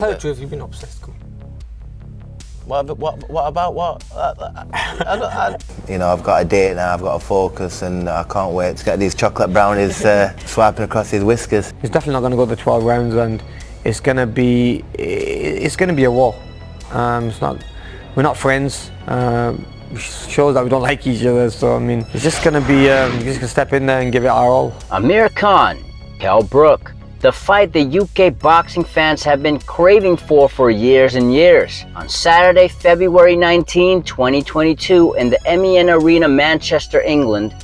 Tell the truth, you've been obsessed. Come on. What about what? You know, I've got a date now, I've got to focus, and I can't wait to get these chocolate brownies swiping across his whiskers. He's definitely not going to go the 12 rounds, and it's going to be a war. We're not friends. Shows that we don't like each other. So I mean, it's just going to be just going to step in there and give it our all. Amir Khan, Kell Brook. The fight the UK boxing fans have been craving for years and years. On Saturday, February 19, 2022, in the MEN Arena, Manchester, England,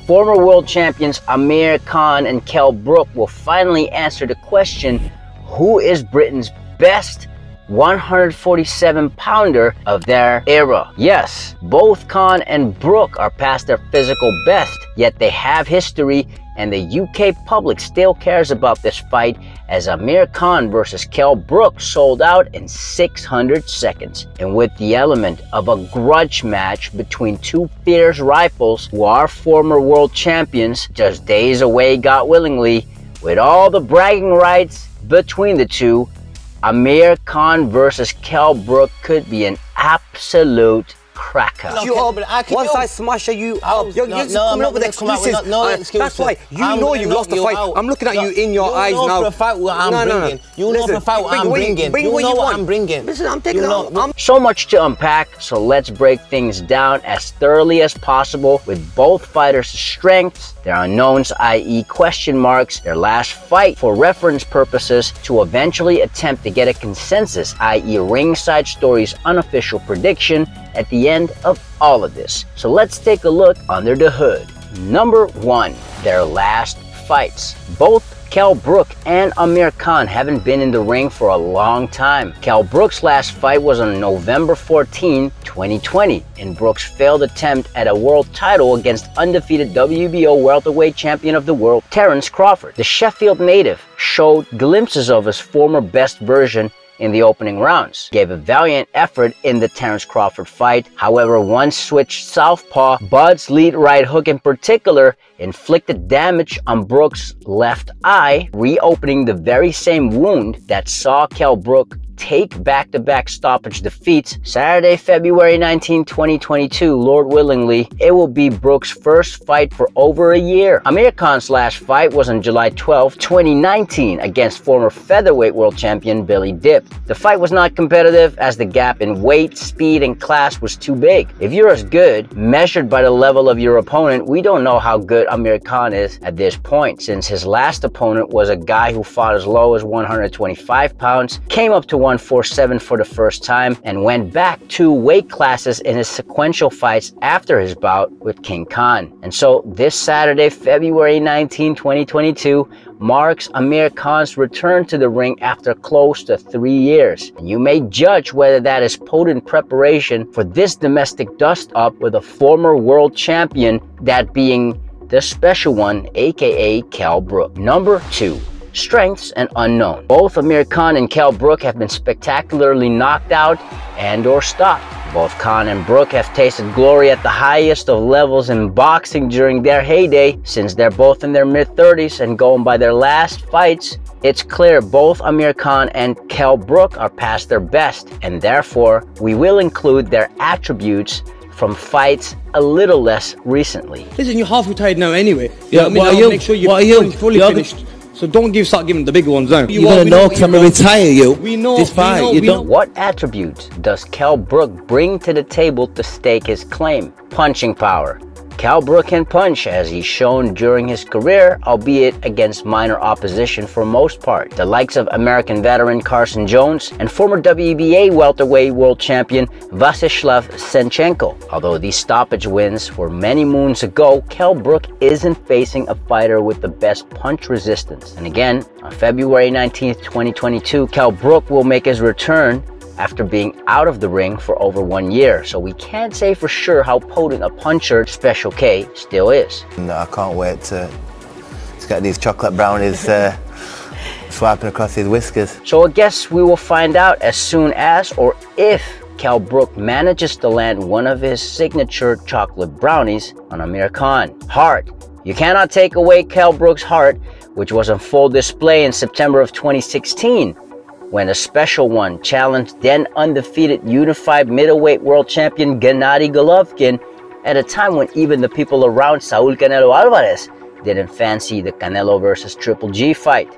former world champions Amir Khan and Kell Brook will finally answer the question, who is Britain's best 147-pounder of their era? Yes, both Khan and Brook are past their physical best, yet they have history, and the UK public still cares about this fight, as Amir Khan versus Kell Brook sold out in 600 seconds. And with the element of a grudge match between two fierce rivals who are former world champions, just days away, God willingly, with all the bragging rights between the two, Amir Khan versus Kell Brook could be an absolute cracker. Once I smash you up, you're just coming up with excuses. That's why you know you've lost the fight. I'm looking at you in your eyes now. You know for a fact what I'm bringing. You know for a fact what I'm bringing. You know what I'm bringing. Listen, I'm taking it out. So much to unpack, so let's break things down as thoroughly as possible with both fighters' strengths, their unknowns, i.e. question marks, their last fight for reference purposes, to eventually attempt to get a consensus, i.e. Ringside Stories' unofficial prediction at the end of all of this. So let's take a look under the hood. Number 1, their last fights. Both Kell Brook and Amir Khan haven't been in the ring for a long time. Kell Brook's last fight was on November 14, 2020, in Brook's failed attempt at a world title against undefeated WBO welterweight champion of the world, Terence Crawford. The Sheffield native showed glimpses of his former best version in the opening rounds, gave a valiant effort in the Terence Crawford fight. However, once switched southpaw, Bud's lead right hook in particular inflicted damage on Brook's left eye, reopening the very same wound that saw Kell Brook take back-to-back stoppage defeats. Saturday, February 19, 2022, Lord willingly, it will be Brook's first fight for over a year. Amir Khan's last fight was on July 12, 2019 against former featherweight world champion Billy Dip. The fight was not competitive as the gap in weight, speed, and class was too big. If you're as good, measured by the level of your opponent, we don't know how good Amir Khan is at this point, since his last opponent was a guy who fought as low as 125 pounds, came up to 147 for the first time, and went back 2 weight classes in his sequential fights after his bout with King Khan. And so this Saturday, February 19, 2022, marks Amir Khan's return to the ring after close to 3 years. And you may judge whether that is potent preparation for this domestic dust-up with a former world champion, that being the special one, aka Kell Brook. Number 2. Strengths and unknown. Both Amir Khan and Kell Brook have been spectacularly knocked out and or stopped. Both Khan and Brook have tasted glory at the highest of levels in boxing during their heyday. Since they're both in their mid-30s and going by their last fights, it's clear both Amir Khan and Kell Brook are past their best, and therefore we will include their attributes from fights a little less recently. Listen, you're half retired now anyway. Yeah, what are you? Make sure you're fully finished. So don't start giving the bigger ones now. You're gonna know because I'm gonna retire you. We know. This fight, you don't. What attributes does Kell Brook bring to the table to stake his claim? Punching power. Kell Brook can punch, as he's shown during his career, albeit against minor opposition for most part. The likes of American veteran Carson Jones and former WBA welterweight world champion Vasyslav Senchenko. Although these stoppage wins were many moons ago, Kell Brook isn't facing a fighter with the best punch resistance. And again, on February 19th, 2022, Kell Brook will make his return after being out of the ring for over 1 year, so we can't say for sure how potent a puncher Special K still is. I can't wait to get these chocolate brownies swiping across his whiskers. So I guess we will find out as soon as, or if, Kell Brook manages to land one of his signature chocolate brownies on Amir Khan. Heart. You cannot take away Kell Brook's heart, which was on full display in September of 2016. when a special one challenged then undefeated unified middleweight world champion Gennady Golovkin at a time when even the people around Saul Canelo Alvarez didn't fancy the Canelo versus Triple G fight.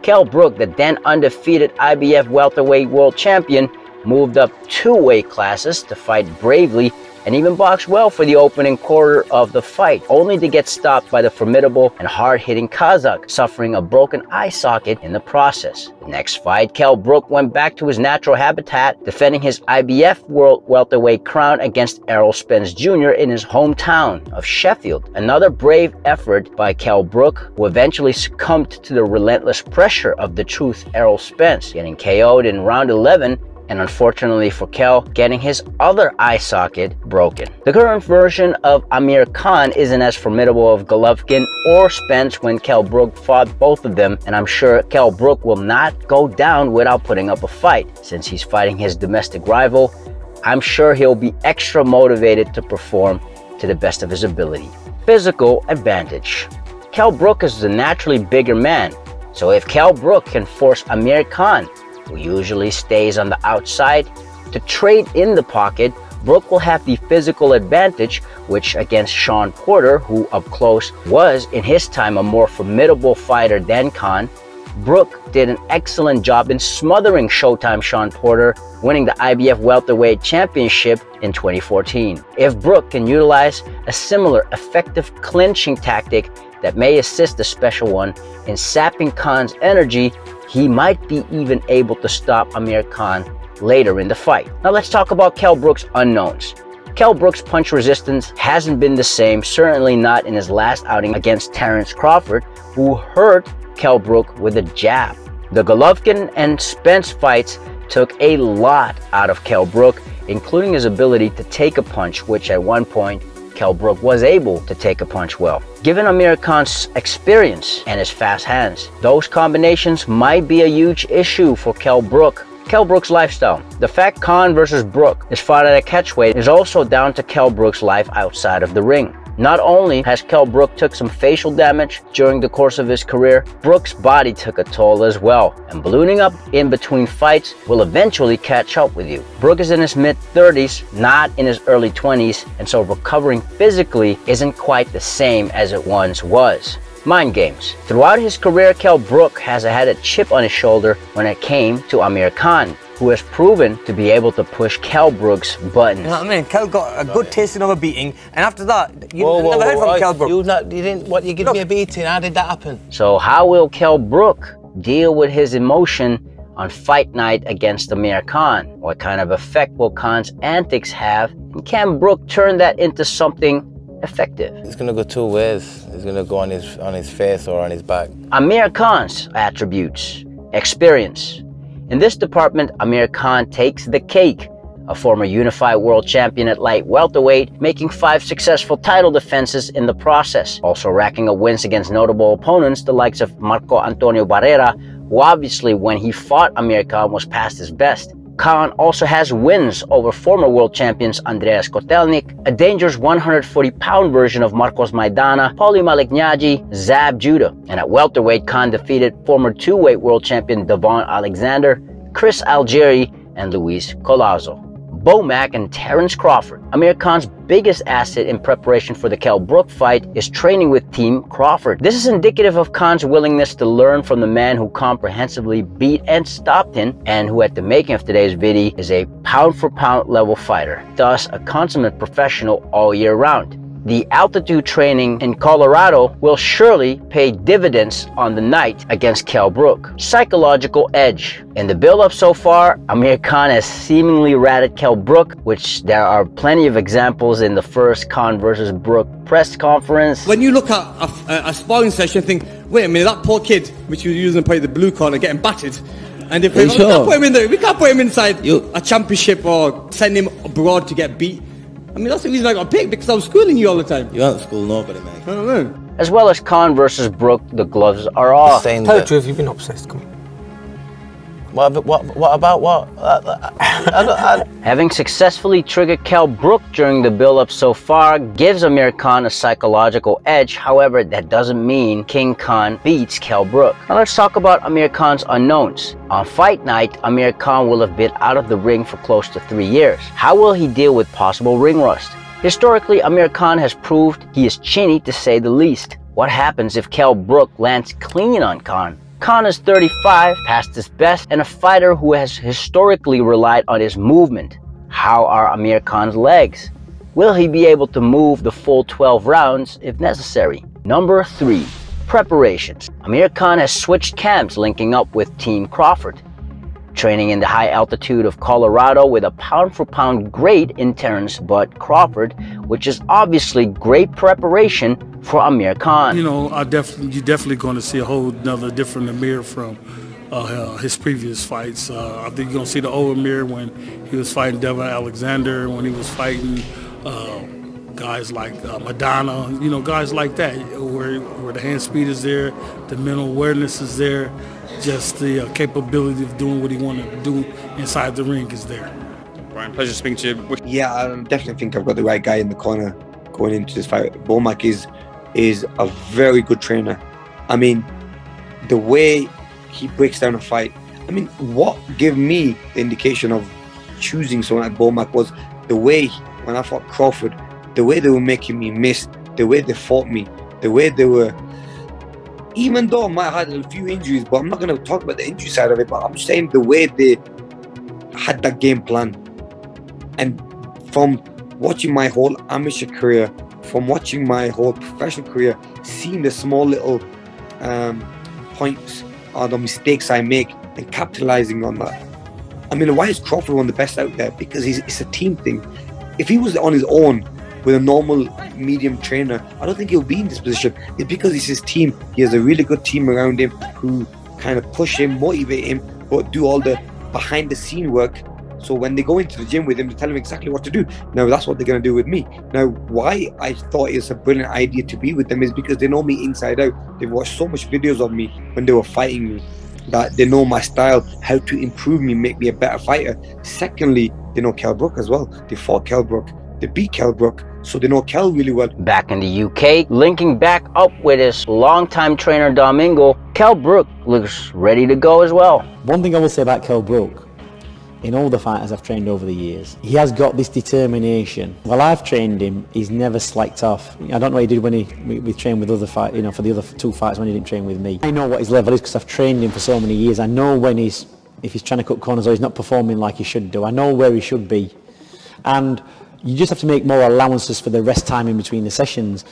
Kell Brook, the then undefeated IBF welterweight world champion, moved up 2 weight classes to fight bravely and even boxed well for the opening quarter of the fight, only to get stopped by the formidable and hard-hitting Kazakh, suffering a broken eye socket in the process. The next fight, Kell Brook went back to his natural habitat, defending his IBF world welterweight crown against Errol Spence Jr. in his hometown of Sheffield. Another brave effort by Kell Brook, who eventually succumbed to the relentless pressure of the Truth Errol Spence, getting KO'd in round 11, and unfortunately for Kell, getting his other eye socket broken. The current version of Amir Khan isn't as formidable of Golovkin or Spence when Kell Brook fought both of them, and I'm sure Kell Brook will not go down without putting up a fight. Since he's fighting his domestic rival, I'm sure he'll be extra motivated to perform to the best of his ability. Physical advantage. Kell Brook is a naturally bigger man, so if Kell Brook can force Amir Khan, who usually stays on the outside, to trade in the pocket, Brook will have the physical advantage, which against Shawn Porter, who up close was in his time a more formidable fighter than Khan, Brook did an excellent job in smothering Showtime Shawn Porter, winning the IBF welterweight championship in 2014. If Brook can utilize a similar effective clinching tactic that may assist the special one in sapping Khan's energy, he might be even able to stop Amir Khan later in the fight. Now let's talk about Kell Brook's unknowns. Kell Brook's punch resistance hasn't been the same, certainly not in his last outing against Terence Crawford, who hurt Kell Brook with a jab. The Golovkin and Spence fights took a lot out of Kell Brook, including his ability to take a punch, which at one point Kell Brook was able to take a punch well. Given Amir Khan's experience and his fast hands, those combinations might be a huge issue for Kell Brook. Kell Brook's lifestyle. The fact Khan versus Brook is fought at a catchweight is also down to Kell Brook's life outside of the ring. Not only has Kell Brook took some facial damage during the course of his career, Brook's body took a toll as well, and ballooning up in between fights will eventually catch up with you. Brook is in his mid-30s, not in his early 20s, and so recovering physically isn't quite the same as it once was. Mind games. Throughout his career, Kell Brook has had a chip on his shoulder when it came to Amir Khan, who has proven to be able to push Kell Brook's buttons. You know what I mean? Kell got a good tasting of a beating, and after that, you never heard from Kell Brook. You give me a beating. How did that happen? So how will Kell Brook deal with his emotion on fight night against Amir Khan? What kind of effect will Khan's antics have? And can Brook turn that into something effective? It's gonna go 2 ways. It's gonna go on his face or on his back. Amir Khan's attributes. Experience. In this department, Amir Khan takes the cake. A former unified world champion at light welterweight, making 5 successful title defenses in the process, also racking up wins against notable opponents, the likes of Marco Antonio Barrera, who obviously when he fought Amir Khan was past his best. Khan also has wins over former world champions Andreas Kotelnik, a dangerous 140-pound version of Marcos Maidana, Paulie Malignaggi, Zab Judah. And at welterweight, Khan defeated former 2-weight world champion Devon Alexander, Chris Algieri, and Luis Collazo. Bomac and Terence Crawford. Amir Khan's biggest asset in preparation for the Kell Brook fight is training with Team Crawford. This is indicative of Khan's willingness to learn from the man who comprehensively beat and stopped him, and who at the making of today's video is a pound-for-pound level fighter, thus a consummate professional all year round. The altitude training in Colorado will surely pay dividends on the night against Kell Brook. Psychological edge. In the build-up so far, Amir Khan has seemingly ratted Kell Brook, which there are plenty of examples in the first Khan versus Brook press conference. When you look at a sparring session, think, wait a minute, that poor kid, which you're using to play the blue corner, getting battered. And if we can't put him in there, we can't put him inside a championship or send him abroad to get beat. I mean, that's the reason I got picked, because I was schooling you all the time. You don't school nobody, man. I don't know. As well as Khan versus Brook, the gloves are off. Tell the truth, you've been obsessed. Come on. What about what? Having successfully triggered Kell Brook during the build-up so far gives Amir Khan a psychological edge. However, that doesn't mean King Khan beats Kell Brook. Now let's talk about Amir Khan's unknowns. On fight night, Amir Khan will have been out of the ring for close to 3 years. How will he deal with possible ring rust? Historically, Amir Khan has proved he is chinny to say the least. What happens if Kell Brook lands clean on Khan? Khan is 35, past his best, and a fighter who has historically relied on his movement. How are Amir Khan's legs? Will he be able to move the full 12 rounds if necessary? Number 3. Preparations. Amir Khan has switched camps, linking up with Team Crawford. Training in the high altitude of Colorado with a pound-for-pound great in Terence Bud Crawford, which is obviously great preparation for Amir Khan. You know, you're definitely going to see a whole another different Amir from his previous fights. I think you're going to see the old Amir when he was fighting Devin Alexander, when he was fighting guys like Madonna, you know, guys like that, where the hand speed is there, the mental awareness is there, just the capability of doing what he wanted to do inside the ring is there. Brian, pleasure speaking to you. Yeah, I definitely think I've got the right guy in the corner going into this fight. Bomac is a very good trainer. I mean, the way he breaks down a fight. I mean, what gave me the indication of choosing someone like Bomac was the way, when I fought Crawford, the way they were making me miss, the way they fought me, the way they were, even though I might have had a few injuries, but I'm not going to talk about the injury side of it, but I'm saying the way they had that game plan. And from watching my whole amateur career, from watching my whole professional career, seeing the small little points or the mistakes I make and capitalizing on that. I mean, why is Crawford one of the best out there? Because it's a team thing. If he was on his own with a normal medium trainer, I don't think he'll be in this position. It's because it's his team. He has a really good team around him who kind of push him, motivate him, but do all the behind the scene work. So when they go into the gym with him, they tell him exactly what to do. Now that's what they're going to do with me. Now, why I thought it's a brilliant idea to be with them is because they know me inside out. They've watched so much videos of me when they were fighting me that they know my style, how to improve me, make me a better fighter. Secondly, they know Kell Brook as well. They fought Kell Brook. They beat Kell Brook, so they know Kell really well. Back in the UK, linking back up with his longtime trainer Domingo, Kell Brook looks ready to go as well. One thing I will say about Kell Brook, in all the fighters I've trained over the years, he has got this determination. While I've trained him, he's never slacked off. I don't know what he did when we trained with other fight, you know, for the other 2 fights when he didn't train with me. I know what his level is because I've trained him for so many years. I know when if he's trying to cut corners or he's not performing like he should do. I know where he should be. And you just have to make more allowances for the rest time in between the sessions.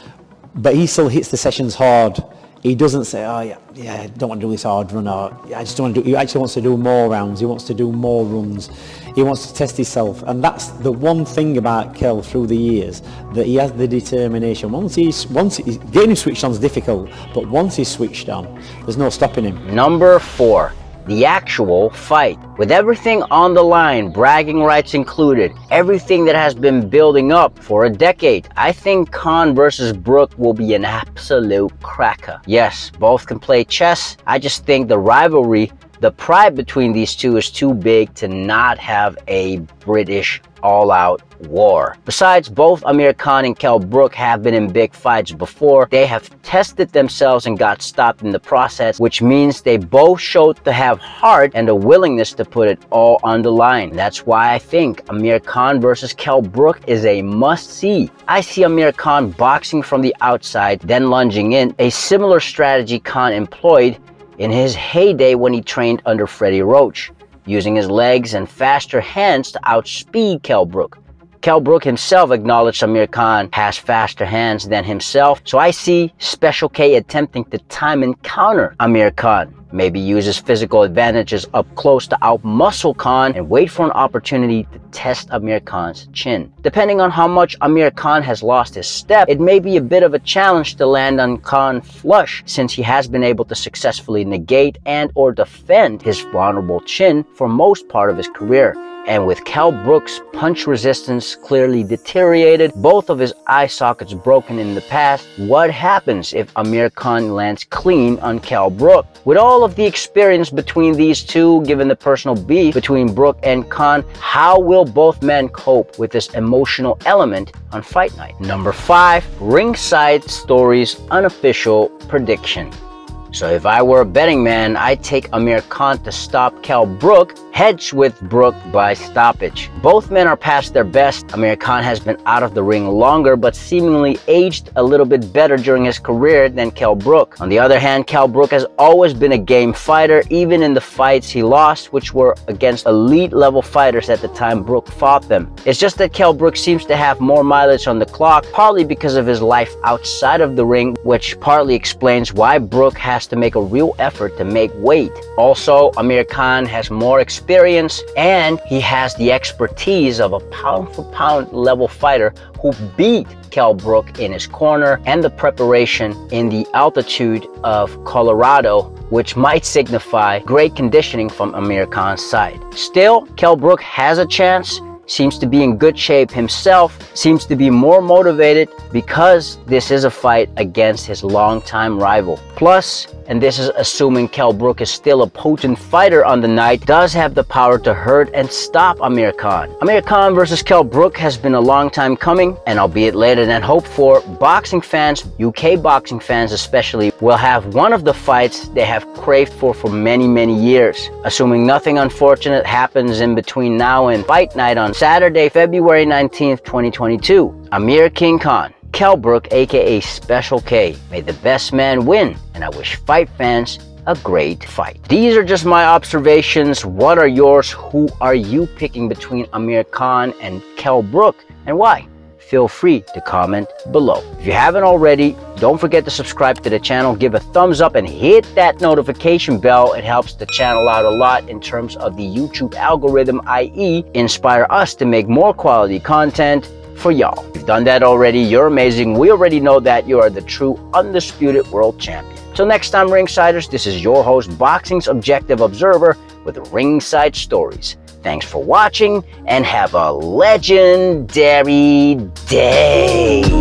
But he still hits the sessions hard. He doesn't say, oh yeah, I don't want to do this hard run, or I just don't want to do. He actually wants to do more rounds. He wants to do more runs. He wants to test himself, and that's the one thing about Kell through the years, that he has the determination. Once he's getting him switched on is difficult, but once he's switched on, there's no stopping him. Number 4. The actual fight. With everything on the line, bragging rights included, everything that has been building up for a decade, I think Khan versus Brook will be an absolute cracker. Yes, both can play chess. I just think the rivalry, the pride between these two is too big to not have a British all-out war. Besides, both Amir Khan and Kell Brook have been in big fights before. They have tested themselves and got stopped in the process, which means they both showed to have heart and a willingness to put it all on the line. That's why I think Amir Khan versus Kell Brook is a must-see. I see Amir Khan boxing from the outside, then lunging in, a similar strategy Khan employed in his heyday when he trained under Freddie Roach, using his legs and faster hands to outspeed Kell Brook. Kell Brook himself acknowledged Amir Khan has faster hands than himself, so I see Special K attempting to time and counter Amir Khan. Maybe use his physical advantages up close to out-muscle Khan and wait for an opportunity to test Amir Khan's chin. Depending on how much Amir Khan has lost his step, it may be a bit of a challenge to land on Khan flush, since he has been able to successfully negate and or defend his vulnerable chin for most part of his career. And with Kell Brook's punch resistance clearly deteriorated, both of his eye sockets broken in the past, what happens if Amir Khan lands clean on Kell Brook? With all of the experience between these two, given the personal beef between Brook and Khan, how will both men cope with this emotional element on fight night? Number 5, Ringside Stories unofficial prediction. So if I were a betting man, I'd take Amir Khan to stop Kell Brook, hedge with Brook by stoppage. Both men are past their best. Amir Khan has been out of the ring longer, but seemingly aged a little bit better during his career than Kell Brook. On the other hand, Kell Brook has always been a game fighter, even in the fights he lost, which were against elite level fighters at the time Brook fought them. It's just that Kell Brook seems to have more mileage on the clock, partly because of his life outside of the ring, which partly explains why Brook has to make a real effort to make weight. Also, Amir Khan has more experience and he has the expertise of a pound-for-pound level fighter who beat Kell Brook in his corner, and the preparation in the altitude of Colorado, which might signify great conditioning from Amir Khan's side. Still, Kell Brook has a chance, seems to be in good shape himself, seems to be more motivated because this is a fight against his longtime rival. Plus, and this is assuming Kell Brook is still a potent fighter on the night, does have the power to hurt and stop Amir Khan. Amir Khan versus Kell Brook has been a long time coming, and albeit later than hoped for, boxing fans, UK boxing fans especially, will have one of the fights they have craved for many years. Assuming nothing unfortunate happens in between now and fight night on Saturday, February 19th, 2022. Amir King Khan, Kell Brook, aka Special K. May the best man win, and I wish fight fans a great fight. These are just my observations. What are yours? Who are you picking between Amir Khan and Kell Brook, and why? Feel free to comment below. If you haven't already, don't forget to subscribe to the channel, give a thumbs up, and hit that notification bell. It helps the channel out a lot in terms of the YouTube algorithm, i.e. inspire us to make more quality content for y'all. If you've done that already, you're amazing. We already know that you are the true undisputed world champion. Till next time, Ringsiders, this is your host, Boxing's Objective Observer, with Ringside Stories. Thanks for watching, and have a legendary day.